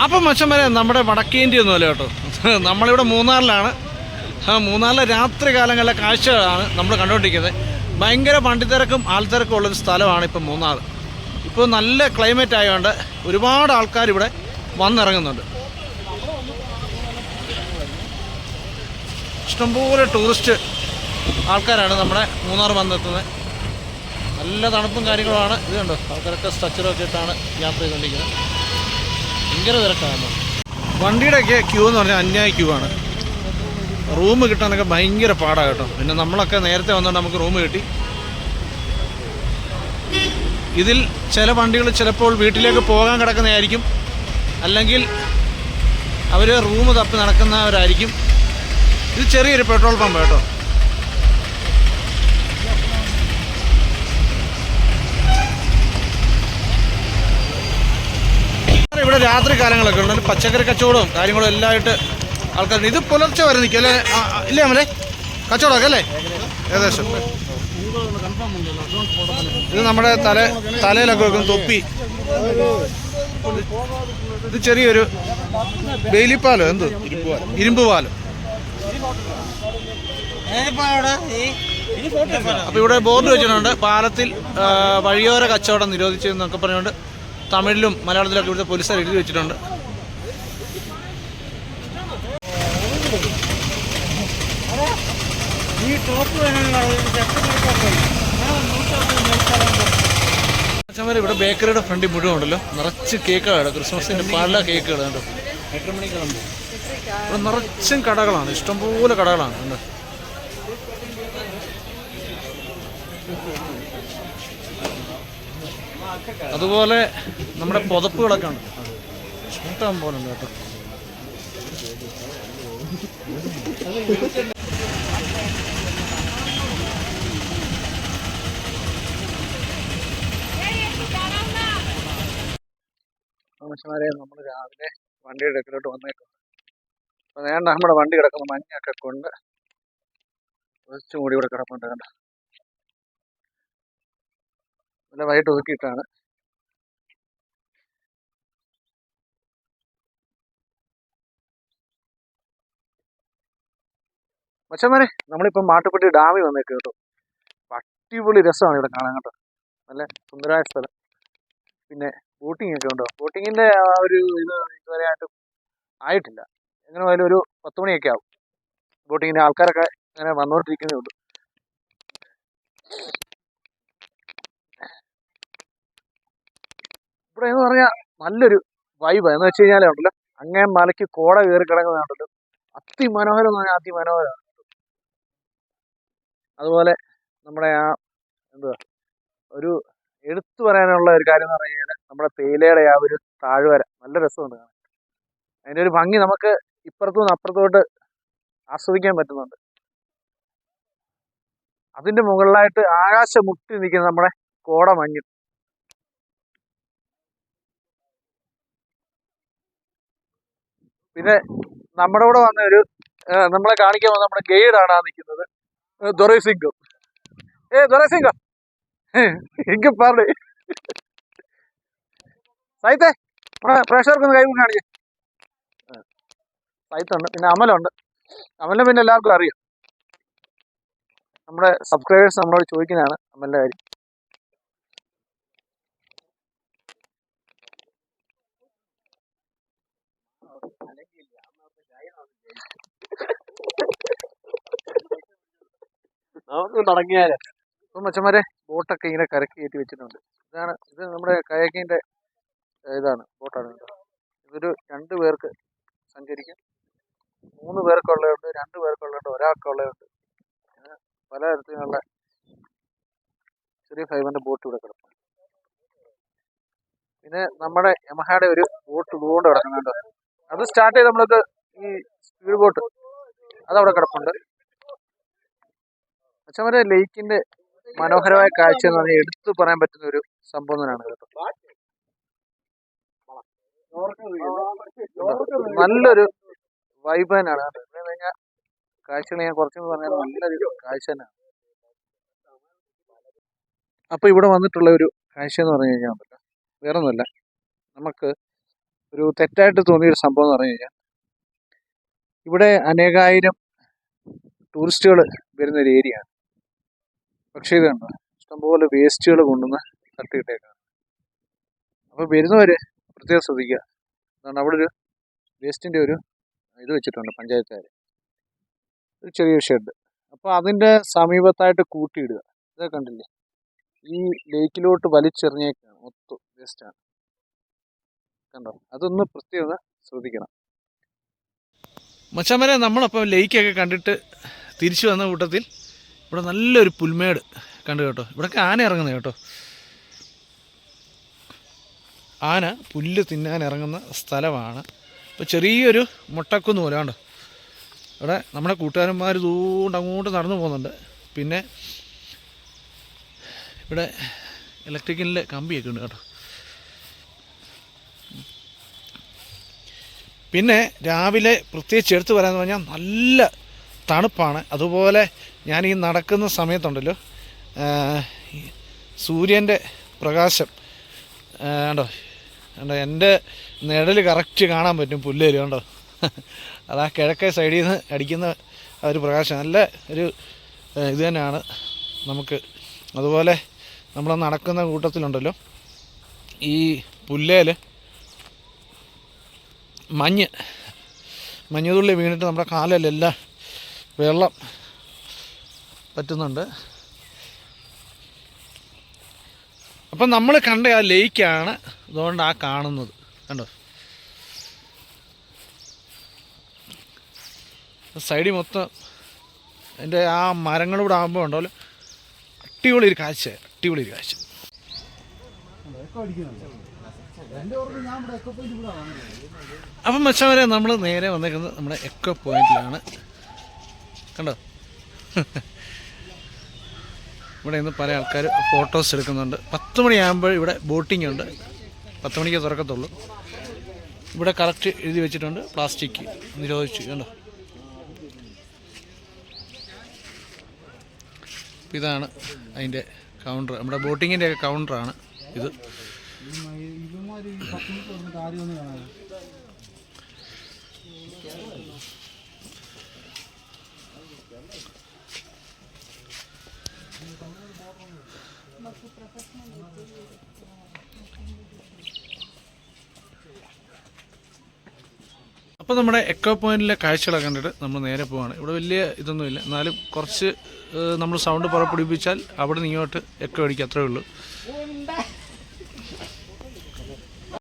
അപ്പം മച്ചന്മാരെ നമ്മുടെ വടക്കേന്ത്യ ഒന്നുമല്ല കേട്ടോ. നമ്മളിവിടെ മൂന്നാറിലാണ്. മൂന്നാറിലെ രാത്രി കാലങ്ങളിലെ കാഴ്ചകളാണ് നമ്മൾ കണ്ടുകൊണ്ടിരിക്കുന്നത്. ഭയങ്കര വണ്ടിത്തിരക്കും ആൾത്തിരക്കും ഉള്ളൊരു സ്ഥലമാണ് ഇപ്പം മൂന്നാർ. ഇപ്പോൾ നല്ല ക്ലൈമറ്റ് ആയതുകൊണ്ട് ഒരുപാട് ആൾക്കാർ ഇവിടെ വന്നിറങ്ങുന്നുണ്ട്. ഇഷ്ടംപോലെ ടൂറിസ്റ്റ് ആൾക്കാരാണ് നമ്മുടെ മൂന്നാർ വന്നെത്തുന്നത്. നല്ല തണുപ്പും കാര്യങ്ങളുമാണ്. ഇത് കണ്ടോ, ആൾക്കാരൊക്കെ സ്ട്രക്ചറൊക്കെ ഇട്ടാണ് യാത്ര ചെയ്തുകൊണ്ടിരിക്കുന്നത്. ഭയങ്കര തിരക്കാണ്. വണ്ടിയുടെയൊക്കെ ക്യൂ എന്ന് പറഞ്ഞാൽ അന്യായ ക്യൂ ആണ്. റൂം കിട്ടാനൊക്കെ ഭയങ്കര പാടാണ് കേട്ടോ. പിന്നെ നമ്മളൊക്കെ നേരത്തെ വന്നുകൊണ്ട് നമുക്ക് റൂം കിട്ടി. ഇതിൽ ചില വണ്ടികൾ ചിലപ്പോൾ വീട്ടിലേക്ക് പോകാൻ കിടക്കുന്നതായിരിക്കും, അല്ലെങ്കിൽ അവർ റൂം തപ്പി നടക്കുന്നവരായിരിക്കും. ഇത് ചെറിയൊരു പെട്രോൾ പമ്പ് കേട്ടോ. ഇവിടെ രാത്രി കാലങ്ങളൊക്കെ ഉണ്ട്. പച്ചക്കറി കച്ചവടവും കാര്യങ്ങളും എല്ലാമായിട്ട് ആൾക്കാരുണ്ട്. ഇത് പുലർച്ചെ വരെ നിൽക്കും അല്ലേ? ഇല്ലേ അമ്മേ കച്ചവടമൊക്കെ അല്ലേ? ഏകദേശം ഇത് നമ്മുടെ തലയിലൊക്കെ വെക്കും തൊപ്പി. ഇത് ചെറിയൊരു ബെയിലിപ്പാലോ എന്തോ ഇരുമ്പ് പാലം. അപ്പോൾ ഇവിടെ ബോർഡ് വെച്ചിട്ടുണ്ട്, പാലത്തിൽ വഴിയോര കച്ചവടം നിരോധിച്ചു എന്നൊക്കെ പറഞ്ഞുകൊണ്ട് തമിഴിലും മലയാളത്തിലൊക്കെ ഇവിടുത്തെ പോലീസുകാർ എഴുതി വെച്ചിട്ടുണ്ട്. ഇവിടെ ബേക്കറിയുടെ ഫ്രണ്ടിൽ മുഴുവൻ ഉണ്ടല്ലോ, നിറച്ച് കേക്കുകളാണ്. ക്രിസ്മസിൻ്റെ പല കേക്കുകൾ കണ്ടോ. ഇവിടെ നിറച്ചും കടകളാണ്, ഇഷ്ടംപോലെ കടകളാണ്. കണ്ടോ, അതുപോലെ നമ്മുടെ പുതപ്പുകളൊക്കെ ഉണ്ട്, ഇഷ്ടം പോലെ ഉണ്ട് കേട്ടോ. മനുഷ്യന്മാരെ നമ്മൾ രാവിലെ വണ്ടിയുടെ അടുക്കലോട്ട് വന്നേക്കും. അപ്പോൾ വേണ്ട നമ്മുടെ വണ്ടി കിടക്കുന്ന മഞ്ഞൊക്കെ കൊണ്ട് കുറച്ചും കൂടി ഇവിടെ കിടപ്പുണ്ട്. കണ്ട നല്ല വൈകിട്ട് ഒതുക്കിയിട്ടാണ്. മച്ചന്മാരെ നമ്മളിപ്പം മാട്ടുപ്പെട്ടി ഡാമിൽ വന്നേക്കും കേട്ടോ. അടിപൊളി രസമാണ് ഇവിടെ കാണാൻ കേട്ടോ. നല്ല സുന്ദരമായ സ്ഥലം. പിന്നെ ബോട്ടിംഗ് ഒക്കെ ഉണ്ടോ. ബോട്ടിങ്ങിൻ്റെ ആ ഒരു ഇത് ഇതുവരെ ആയിട്ടില്ല. എങ്ങനെ പോയാലും ഒരു 10 മണിയൊക്കെ ആവും. ബോട്ടിങ്ങിൻ്റെ ആൾക്കാരൊക്കെ അങ്ങനെ വന്നുകൊണ്ടിരിക്കുന്നേ ഉള്ളൂ. ഇവിടെ എന്ന് പറഞ്ഞാൽ നല്ലൊരു വൈബ് എന്ന് വെച്ച് കഴിഞ്ഞാൽ ഉണ്ടല്ലോ, അങ്ങേ മലയ്ക്ക് കോട കയറി കിടക്കുന്നതാണല്ലോ, അതിമനോഹരം എന്ന് പറഞ്ഞാൽ അതിമനോഹരമാണ്. അതുപോലെ നമ്മുടെ ആ എന്തുവാ ഒരു എടുത്തു പറയാനുള്ള ഒരു കാര്യം എന്ന് പറഞ്ഞു കഴിഞ്ഞാൽ നമ്മുടെ തേയിലയുടെ ആ ഒരു താഴ്വര നല്ല രസമുണ്ട് കാണാൻ. അതിൻ്റെ ഒരു ഭംഗി നമുക്ക് ഇപ്പുറത്തുനിന്ന് അപ്പുറത്തോട്ട് ആസ്വദിക്കാൻ പറ്റുന്നുണ്ട്. അതിൻ്റെ മുകളിലായിട്ട് ആകാശം മുട്ടി നിൽക്കുന്ന നമ്മുടെ കോടമഞ്ഞ്. പിന്നെ നമ്മുടെ കൂടെ വന്ന ഒരു നമ്മളെ കാണിക്കാൻ വന്ന നമ്മുടെ ഗൈഡാണ് ആ നിൽക്കുന്നത്, ദൊറൈസിംഗം. ദൊറൈസിംഗം എനിക്ക് പറഞ്ഞു സൈത്തെ നമ്മുടെ പ്രേക്ഷകർക്കൊന്ന് കൈ കാണിച്ചേ. സൈത്തുണ്ട്, പിന്നെ അമലുണ്ട്. അമലിനെ പിന്നെ എല്ലാവർക്കും അറിയാം. നമ്മുടെ സബ്സ്ക്രൈബേഴ്സ് നമ്മളോട് ചോദിക്കുന്നതാണ് അമലിൻ്റെ കാര്യം. നമുക്ക് തുടങ്ങിയാലേ. ഇപ്പം മച്ചന്മാരെ ബോട്ടൊക്കെ ഇങ്ങനെ കരക്ക് കയറ്റി വെച്ചിട്ടുണ്ട്. ഇത് നമ്മുടെ കയാക്കിൻ്റെ ഇതാണ്, ബോട്ടാണ് കേട്ടോ. ഇതൊരു 2 പേർക്ക് സഞ്ചരിക്കും. 3 പേർക്കുള്ളതുണ്ട്, 2 പേർക്കുള്ളതുണ്ട്, ഒരാൾക്കുള്ളതുണ്ട്. പലതരത്തിലുള്ള ചെറിയ ഫൈബറിൻ്റെ ബോട്ട് ഇവിടെ കിടപ്പുണ്ട്. പിന്നെ നമ്മുടെ യമഹയുടെ ഒരു ബോട്ട് ഇതുകൊണ്ട് കിടക്കുന്നുണ്ട്. അത് സ്റ്റാർട്ട് ചെയ്ത് നമ്മൾക്ക് ഈ സ്പീഡ് ബോട്ട് അതവിടെ കിടപ്പുണ്ട്. മച്ചന്മാരെ ലേക്കിന്റെ മനോഹരമായ കാഴ്ച എന്ന് പറഞ്ഞാൽ എടുത്തു പറയാൻ പറ്റുന്ന ഒരു സംഭവം തന്നെയാണ് കേട്ടോ. നല്ലൊരു വൈബ് തന്നെയാണ് കേട്ടോ. എന്ന് കഴിഞ്ഞാൽ കാഴ്ചകൾ ഞാൻ കുറച്ചെന്ന് പറഞ്ഞാൽ നല്ലൊരു കാഴ്ച തന്നെയാണ്. അപ്പൊ ഇവിടെ വന്നിട്ടുള്ള ഒരു കാഴ്ച എന്ന് പറഞ്ഞു കഴിഞ്ഞാൽ ഉണ്ടല്ലോ, വേറൊന്നുമല്ല, നമുക്ക് ഒരു തെറ്റായിട്ട് തോന്നിയൊരു സംഭവം എന്ന് പറഞ്ഞു കഴിഞ്ഞാൽ, ഇവിടെ അനേകായിരം ടൂറിസ്റ്റുകൾ വരുന്നൊരു ഏരിയയാണ്. പക്ഷേ ഇത് കണ്ടോ, ഇഷ്ടംപോലെ വേസ്റ്റുകൾ കൊണ്ടുവന്ന് തട്ടിയിട്ടേക്കാണ്. അപ്പോൾ വരുന്നവർ പ്രത്യേകം ശ്രദ്ധിക്കുക. കാരണം അവിടെ ഒരു വേസ്റ്റിൻ്റെ ഒരു ഇത് വെച്ചിട്ടുണ്ട് പഞ്ചായത്തുകാർ, ഒരു ചെറിയൊരു ഷെഡ്. അപ്പോൾ അതിൻ്റെ സമീപത്തായിട്ട് കൂട്ടിയിടുക. ഇതൊക്കെ കണ്ടില്ലേ, ഈ ലേക്കിലോട്ട് വലിച്ചെറിഞ്ഞേക്കാണ്, മൊത്തം വേസ്റ്റാണ്. കണ്ടോ, അതൊന്ന് പ്രത്യേകം ശ്രദ്ധിക്കണം. മച്ചാന്മാരെ, നമ്മളപ്പോൾ ലേക്കൊക്കെ കണ്ടിട്ട് തിരിച്ചു വന്ന കൂട്ടത്തിൽ ഇവിടെ നല്ലൊരു പുൽമേട് കണ്ടു കേട്ടോ. ഇവിടെയൊക്കെ ആന ഇറങ്ങുന്നത് കേട്ടോ. ആന പുല്ല് തിന്നാൻ ഇറങ്ങുന്ന സ്ഥലമാണ്. ഇപ്പോൾ ചെറിയൊരു മുട്ടക്കുന്ന് പോലെ കണ്ടോ. ഇവിടെ നമ്മുടെ കൂട്ടുകാരന്മാർ ദൂണ്ട് അങ്ങോട്ട് നടന്നു പോകുന്നുണ്ട്. പിന്നെ ഇവിടെ ഇലക്ട്രിക്കലിൻ്റെ കമ്പിയൊക്കെ ഉണ്ട് കേട്ടോ. പിന്നെ രാവിലെ പ്രത്യേകിച്ച് എടുത്ത് പറയാമെന്ന് പറഞ്ഞാൽ നല്ല തണുപ്പാണ്. അതുപോലെ ഞാൻ ഈ നടക്കുന്ന സമയത്തുണ്ടല്ലോ, സൂര്യൻ്റെ പ്രകാശം കണ്ടോ കണ്ടോ, എൻ്റെ നിഴൽ കറക്റ്റ് കാണാൻ പറ്റും പുല്ലേൽ കണ്ടോ. അതാ കിഴക്കേ സൈഡിൽ നിന്ന് അടിക്കുന്ന ആ ഒരു പ്രകാശം നല്ല ഒരു ഇത് തന്നെയാണ് നമുക്ക്. അതുപോലെ നമ്മൾ നടക്കുന്ന കൂട്ടത്തിലുണ്ടല്ലോ, ഈ പുല്ലേൽ മഞ്ഞുതുള്ളി വീണിട്ട് നമ്മുടെ കാലിലെല്ലാം വെള്ളം പറ്റുന്നുണ്ട്. അപ്പം നമ്മൾ കണ്ട ആ ലേക്കാണ് അതുകൊണ്ട് ആ കാണുന്നത് കണ്ടോ. സൈഡിൽ മൊത്തം അതിൻ്റെ ആ മരങ്ങളിവിടെ ആകുമ്പോൾ ഉണ്ടല്ലോ, അടിപൊളി ഒരു കാഴ്ച. അപ്പം മച്ചാവരെ, നമ്മൾ നേരെ വന്നേക്കുന്നത് നമ്മുടെ എക്കോ പോയിന്റിലാണ് കണ്ടോ. ഇവിടെ നിന്ന് പല ആൾക്കാർ ഫോട്ടോസ് എടുക്കുന്നുണ്ട്. 10 മണിയാകുമ്പോൾ ഇവിടെ ബോട്ടിംഗ് ഉണ്ട്. 10 മണിക്ക് തുറക്കത്തുള്ളൂ. ഇവിടെ കറക്റ്റ് എഴുതി വെച്ചിട്ടുണ്ട്, പ്ലാസ്റ്റിക് നിരോധിച്ചു കണ്ടോ. ഇതാണ് അതിൻ്റെ കൗണ്ടർ, നമ്മുടെ ബോട്ടിങ്ങിൻ്റെ ഒക്കെ കൗണ്ടറാണ് ഇത്. അപ്പോൾ നമ്മുടെ എക്കോ പോയിന്റിലെ കാഴ്ചകളൊക്കെ കണ്ടിട്ട് നമ്മൾ നേരെ പോവാണ്. ഇവിടെ വലിയ ഇതൊന്നുമില്ല, എന്നാലും കുറച്ച് നമ്മൾ സൗണ്ട് പുറപ്പെടുവിപ്പിച്ചാൽ അവിടെ നിന്ന് ഇങ്ങോട്ട് എക്കോ അടിക്കുക, അത്രേ ഉള്ളൂ.